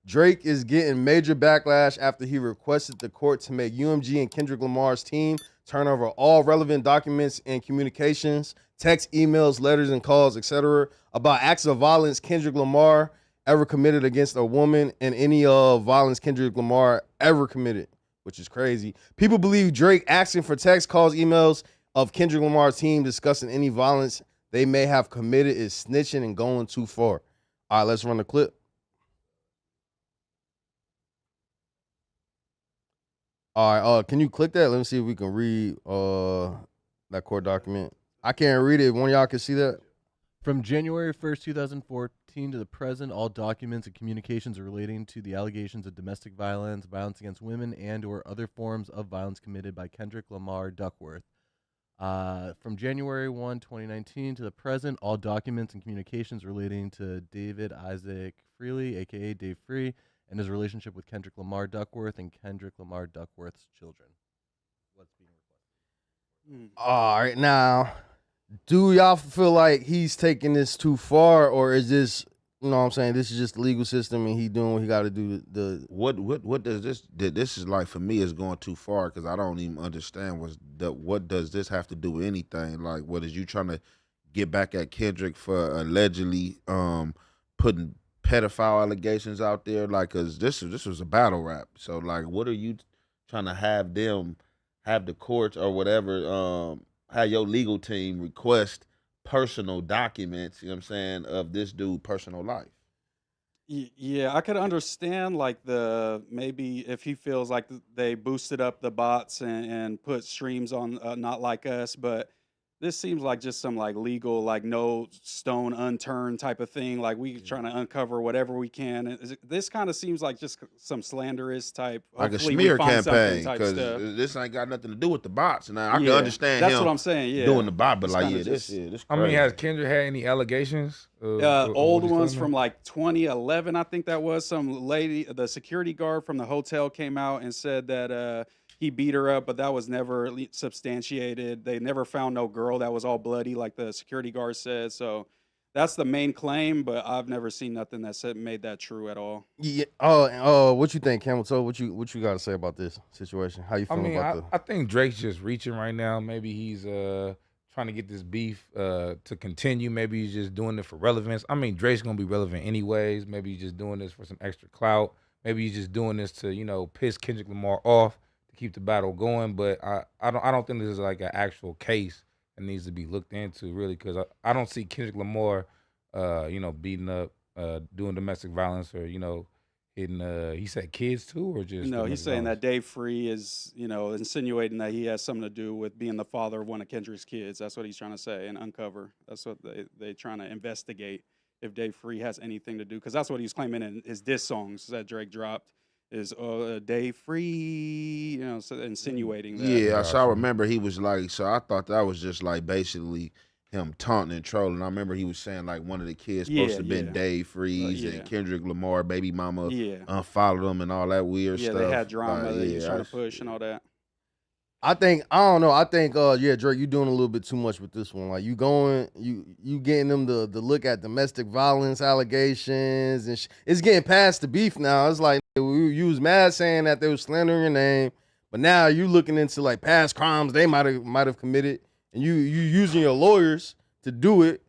Drake is getting major backlash after he requested the court to make UMG and Kendrick Lamar's team turn over all relevant documents and communications, text, emails, letters, and calls, etc., about acts of violence Kendrick Lamar ever committed against a woman and any violence Kendrick Lamar ever committed, which is crazy. People believe Drake asking for text, calls, emails of Kendrick Lamar's team discussing any violence they may have committed is snitching and going too far. All right, let's run the clip. All right, can you click that? Let me see if we can read that court document. I can't read it. One of y'all can see that. From January 1st, 2014 to the present, all documents and communications relating to the allegations of domestic violence, violence against women, and or other forms of violence committed by Kendrick Lamar Duckworth. From January 1, 2019 to the present, all documents and communications relating to David Isaac Freely, a.k.a. Dave Free, and his relationship with Kendrick Lamar Duckworth and Kendrick Lamar Duckworth's children. What's being requested? All right, now, do y'all feel like he's taking this too far, or is this, you know what I'm saying, this is just the legal system and he doing what he got to do? What does this is like for me is going too far because I don't even understand what does this have to do with anything? Like, what is you trying to get back at Kendrick for allegedly putting pedophile allegations out there? Like, cause this was a battle rap. So like, what are you trying to have them have the courts or whatever have your legal team request personal documents? You know what I'm saying, of this dude personal life. Yeah, I could understand like maybe if he feels like they boosted up the bots and put streams on Not Like Us, but this seems like just some like legal, like no stone unturned type of thing. Like we trying to uncover whatever we can. And this kind of seems like just some slanderous type. Like a Hopefully we smear find something campaign, type because stuff. this ain't got nothing to do with the bots. Now I can Yeah, understand that's what him I'm saying. doing Yeah, the bot, but it's like, kind yeah, of just this I mean, has crazy. Kendrick had any allegations of old what he's ones claiming? from like 2011. I think that was some lady, the security guard from the hotel came out and said that he beat her up, but that was never substantiated. They never found no girl that was all bloody, like the security guard said. So that's the main claim, but I've never seen nothing that said made that true at all. Yeah. What you think, Camel Toe? What you got to say about this situation? How you I feeling mean, about I, I think Drake's just reaching right now. Maybe he's trying to get this beef to continue. Maybe he's just doing it for relevance. I mean, Drake's gonna be relevant anyways. Maybe he's just doing this for some extra clout. Maybe he's just doing this to, piss Kendrick Lamar off to keep the battle going. But I don't think this is like an actual case that needs to be looked into really, because I don't see Kendrick Lamar beating up, doing domestic violence, or hitting he said kids too, or just No, he's domestic saying violence. that Dave Free is, insinuating that he has something to do with being the father of one of Kendrick's kids. That's what he's trying to say and uncover. That's what they trying to investigate if Dave Free has anything to do, because that's what he's claiming in his diss songs that Drake dropped is Dave Free, so insinuating that. Yeah, so I Gotcha. remember he was like, so I thought that was just like basically him taunting and trolling. I remember he was saying like one of the kids supposed Yeah, to have been yeah, Dave Freeze and yeah, Kendrick Lamar, baby mama yeah, unfollowed him and all that weird yeah. They stuff. had drama Like, that he was yeah, trying to push and all that. I don't know. I think yeah, Drake, you doing a little bit too much with this one. Like you getting them to look at domestic violence allegations and it's getting past the beef now. It's like you was mad saying that they was slandering your name, but now you looking into like past crimes they might have committed, and you using your lawyers to do it,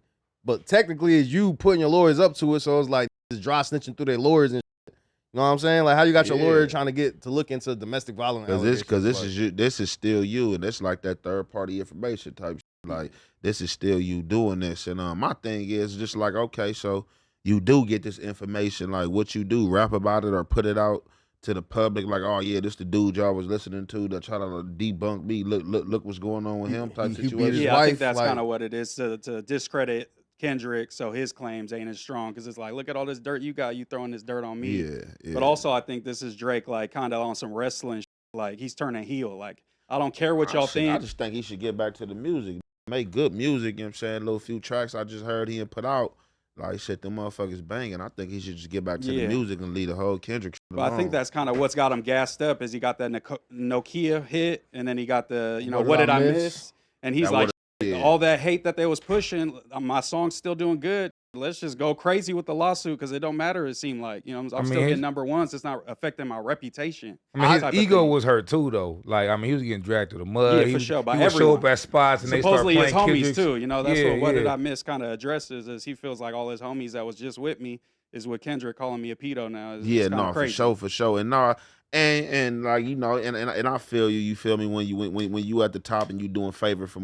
but technically it's you putting your lawyers up to it. So it's like it's dry snitching through their lawyers and you know what I'm saying? Like how you got your lawyer yeah. trying to get to look into domestic violence Cause this, cause allegations. this Like, is you, this is still you, and it's like that third party information type. Shit. Like this is still you doing this, and my thing is just like, okay, so you do get this information, like what you do, rap about it or put it out to the public, like, oh yeah, this the dude y'all was listening to that try to debunk me. Look what's going on with him type he beat his situation. Yeah, I think wife. that's Like kind of what it is to discredit Kendrick, so his claims ain't as strong because it's like, look at all this dirt you got, you throwing this dirt on me. Yeah, But yeah. also, I think this is Drake, like kind of on some wrestling, like he's turning heel. Like I don't care what y'all I think. just think he should get back to the music, make good music. You know what I'm saying? Little few tracks I just heard he had put out. Like shit, them motherfuckers banging. I think he should just get back to the Yeah, music and leave the whole Kendrick shit but I think alone. that's kind of what's got him gassed up. Is he got that Nokia hit, and then he got the what did what I did I miss? miss? And he's That like, would, yeah. all that hate that they was pushing, my song's still doing good. let's just go crazy with the lawsuit because it don't matter. It seemed like I'm I mean, still getting number ones. It's not affecting my reputation. I mean, his type of ego thing. was hurt too, though. Like, I mean, he was getting dragged through the mud. Yeah, he for was, sure, by he would show up everyone. at spots and Supposedly they his start playing homies Kendrick's. too. That's what did yeah. I miss kind of addresses is he feels like all his homies that was just with me is with Kendrick calling me a pedo now. It's Yeah, kinda no, crazy. for sure, and no, and like and I feel you. You feel me when you at the top and you doing favor for,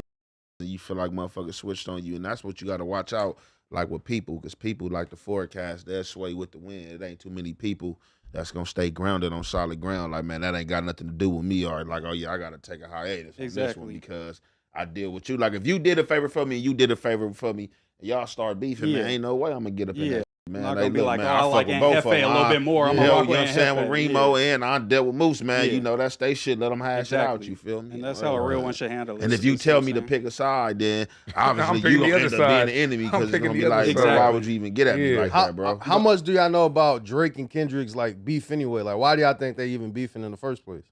you feel like motherfuckers switched on you, and that's what you got to watch out. Like with people, because people like to forecast, they'll sway with the wind. It ain't too many people that's gonna stay grounded on solid ground. Like, man, that ain't got nothing to do with me, or like, oh yeah, I gotta take a hiatus on this one Exactly. because I deal with you. Like, if you did a favor for me and you did a favor for me, and y'all start beefing, Yeah. man, ain't no way I'm gonna get up in Yeah. that. I'm Man, not they gonna be look, like, man, oh, I I fuck like with Aunt both of Hefe them. a little bit more. I'm Yeah, gonna you rock know with what I'm Aunt saying, with Hefe. Remo Yeah. and I dealt with Moose, man. Yeah. You know, that's they shit. Let them hash it out. Exactly. You feel me? And that's Right, how a real right. one should handle it. And if you tell me to pick a side, then obviously you picking gonna the other end up being side. the enemy I'm because it's picking gonna the be other like, side. bro, why Exactly. would you even get at me Yeah. like that, bro? How much do y'all know about Drake and Kendrick's like beef anyway? Like, why do y'all think they even beefing in the first place?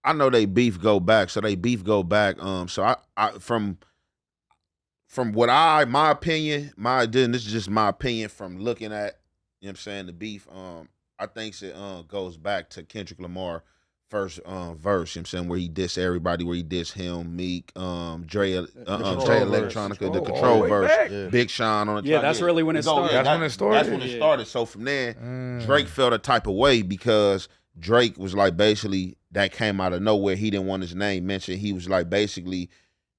I know they beef go back, so they beef go back. So I from what my opinion, this is just my opinion from looking at, you know what I'm saying, the beef. I think it goes back to Kendrick Lamar first verse, you know what I'm saying, where he diss everybody, where he diss him, Meek, Jay Control Jay verse. Electronica, Control, the all the control way verse, back. Yeah. Big Sean on the Yeah, track. that's really when it started. That's when it started? That's when it Yeah. started. So from there, Drake felt a type of way because Drake was like basically that came out of nowhere. He didn't want his name mentioned. He was like basically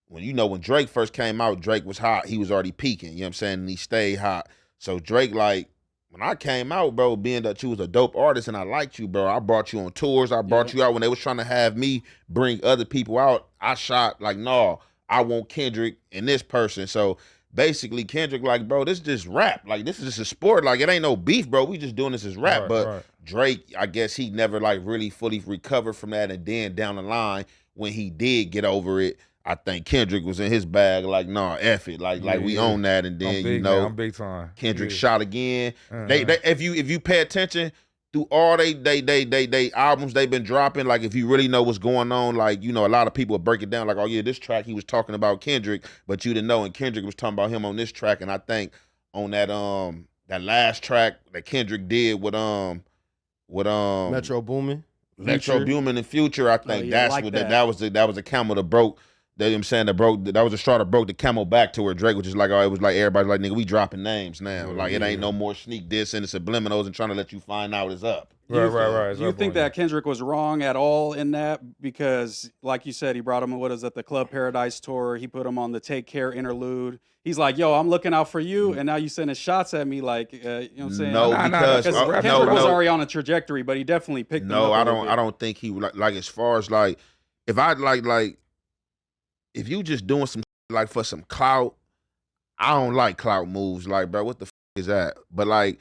when Drake first came out, Drake was hot. He was already peaking, you know what I'm saying? And he stayed hot. So Drake, like, when I came out, bro, being that you was a dope artist and I liked you, bro, I brought you on tours. I brought you out when they was trying to have me bring other people out. I shot like, no, I want Kendrick and this person. So basically Kendrick like, bro, this is just rap. Like, this is just a sport. Like, it ain't no beef, bro. We just doing this as rap. Right, but right. Drake, I guess he never like really fully recovered from that. And then down the line, when he did get over it, I think Kendrick was in his bag, like, nah, F it. Like we own that. And then, I'm big time. Kendrick Yeah. shot again. Uh-huh. They if you pay attention through all they albums they've been dropping, like if you really know what's going on, like, a lot of people break it down like, oh yeah, this track he was talking about Kendrick, but you didn't know, and Kendrick was talking about him on this track. And I think on that last track that Kendrick did with Metro Boomin. Metro Boomin and Future, I think yeah, that's like what that. that was the camel that broke. You know what I'm saying, that was the straw that broke the camel back to where Drake was just like, oh, it was like everybody's like, nigga, we dropping names now. Like, it ain't no more sneak diss and subliminals and trying to let you find out it's up. Right. Do you think that Kendrick was wrong at all in that? Because, like you said, he brought him, what is it, the Club Paradise tour. He put him on the Take Care interlude. He's like, yo, I'm looking out for you, and now you sending shots at me, like, you know what I'm saying? No, because Kendrick was already on a trajectory, but he definitely picked him up No, a I little bit. don't think he like as far as like, if I like if you just doing some like for some clout, I don't like clout moves. Like, bro, what the is that? But like,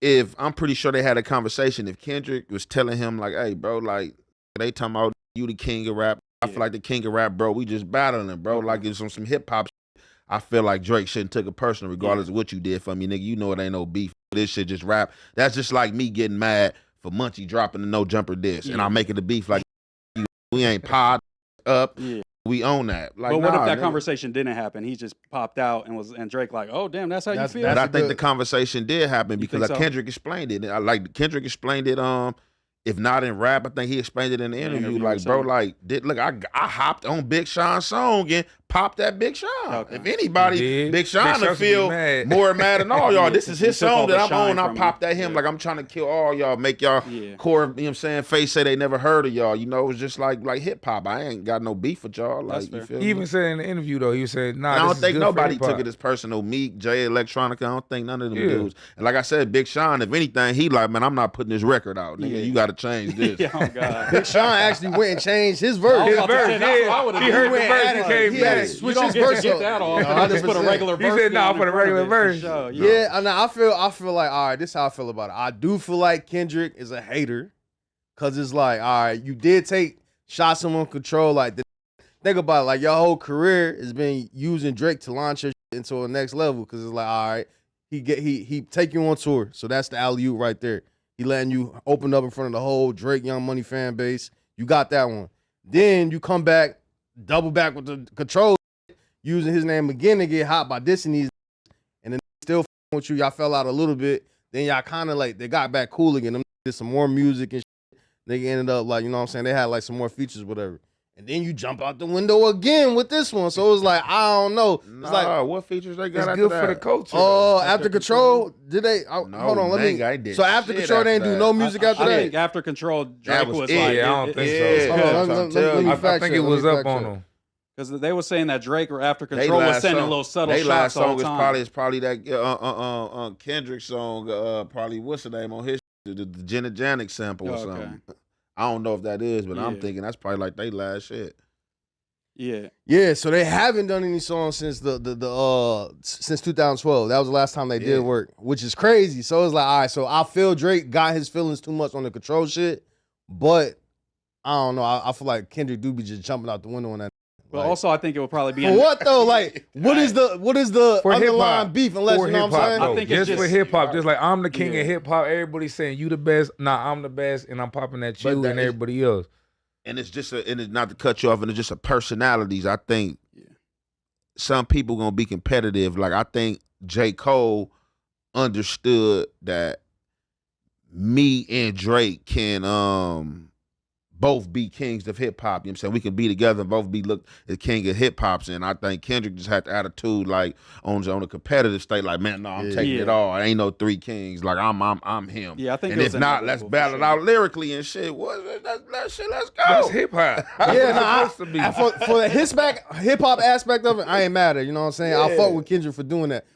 if I'm pretty sure they had a conversation, if Kendrick was telling him like, hey, bro, like, they talking about you the king of rap. I feel like the king of rap, bro. We just battling, bro. Like, it's some hip hop. I feel like Drake shouldn't took it personal, regardless of what you did for me, nigga. You know it ain't no beef. This shit just rap. That's just like me getting mad for Munchie dropping the No Jumper diss, and I make it a beef like we ain't pod up. Yeah. We own that. Like, But what if that nigga. conversation didn't happen? He just popped out and Drake like, oh damn, that's how you feel. But I That's think good. the conversation did happen because think so? Kendrick explained it. I like Kendrick explained it. If not in rap, I think he explained it in the interview. Like, bro, like, I hopped on Big Sean's song and popped that Big Sean. Okay. If anybody, You did? Big Sean Big to Sean should be feel mad. more mad than all y'all. Yeah, This is he his took all song the that I'm shine on. I from popped him. at him Yeah. like I'm trying to kill all y'all, make y'all core. You know what I'm saying? Face say they never heard of y'all. You know, it was just like hip hop. I ain't got no beef with y'all. That's Like, you fair. feel He me? even said in the interview though, he said, "Nah, And I this don't is think good for nobody hip-hop." took it as personal. Meek, Jay Electronica, I don't think none of them Yeah. dudes. And like I said, Big Sean, if anything, he like, man, I'm not putting this record out. Nigga, Yeah. you got to change this. Yeah, oh god. Big Sean actually went and changed his verse. I was about to verse, say, that's what I yeah. would've He done. heard the went verse at and it. came He had back. to You switch don't his get to verse get up. that off. Yeah, And just put a 100%. regular He verse. said, nah, down in put a front of regular it, for verse. sure. Yeah, and I feel like, all right, this is how I feel about it. I do feel like Kendrick is a hater because it's like, all right, you did take shots on Control. Like, think about it, like your whole career has been using Drake to launch your shit into a next level because it's like, all right, he take you on tour, so that's the alley-oop right there. He letting you open up in front of the whole Drake Young Money fan base. You got that one. Then you come back, double back with the Control, using his name again to get hot by dissing these, and then still with you. Y'all fell out a little bit. Then y'all kind of like, they got back cool again. Them did some more music and shit. They ended up like, you know what I'm saying? They had like some more features, whatever. And then you jump out the window again with this one. So it was like, I don't know. It's like, what features they got It's after good that? for the culture. oh, After Control, did they? No, hold on, let me. nigga, I did So After shit Control, they after didn't do that. no music after I that. think after Control, That Drake was was it. like, Yeah, I don't think so. Yeah, Hold on, I'm let me telling you. I fact think check, it let was me up fact on check. them. because they were saying that Drake or After They Control was last sending song- little subtle they shots last the whole song time. is probably that Kendrick song. Probably what's the name on his the Genogenic sample or Oh, okay. something. I don't know if that is, but I'm Yeah. thinking that's probably like they last shit. Yeah, Yeah, so they haven't done any songs since since 2012. That was the last time they Yeah. did work, which is crazy. So it's like, all right, so I feel Drake got his feelings too much on the Control shit, but I don't know. I feel like Kendrick do be just jumping out the window on that. but Like, also I think it would probably be for what though? Like, what is the For underlying hip-hop. beef? Unless For you know what hip-hop, I'm saying. though. I think it's just for just- hip hop, just like I'm the king Yeah. of hip hop. Everybody saying you the best. Nah, I'm the best, and I'm popping at But you that and is- everybody else. And it's just and it's not to cut you off, and it's just a personalities. I think some people gonna be competitive. Like I think J. Cole understood that me and Drake can both be kings of hip hop. You know what I'm saying? We can be together and both be looked as king of hip hops. And I think Kendrick just had the attitude like on a competitive state, like, man, no, I'm taking it Yeah. all. I ain't no three kings. Like I'm him. Yeah, I think and it was if not, let's inevitable for battle it sure. out lyrically and shit. Let's go. That's hip hop. Yeah, nah, supposed to be. for the hip hop aspect of it, I ain't mad at it. You know what I'm saying? I fuck with Kendrick for doing that.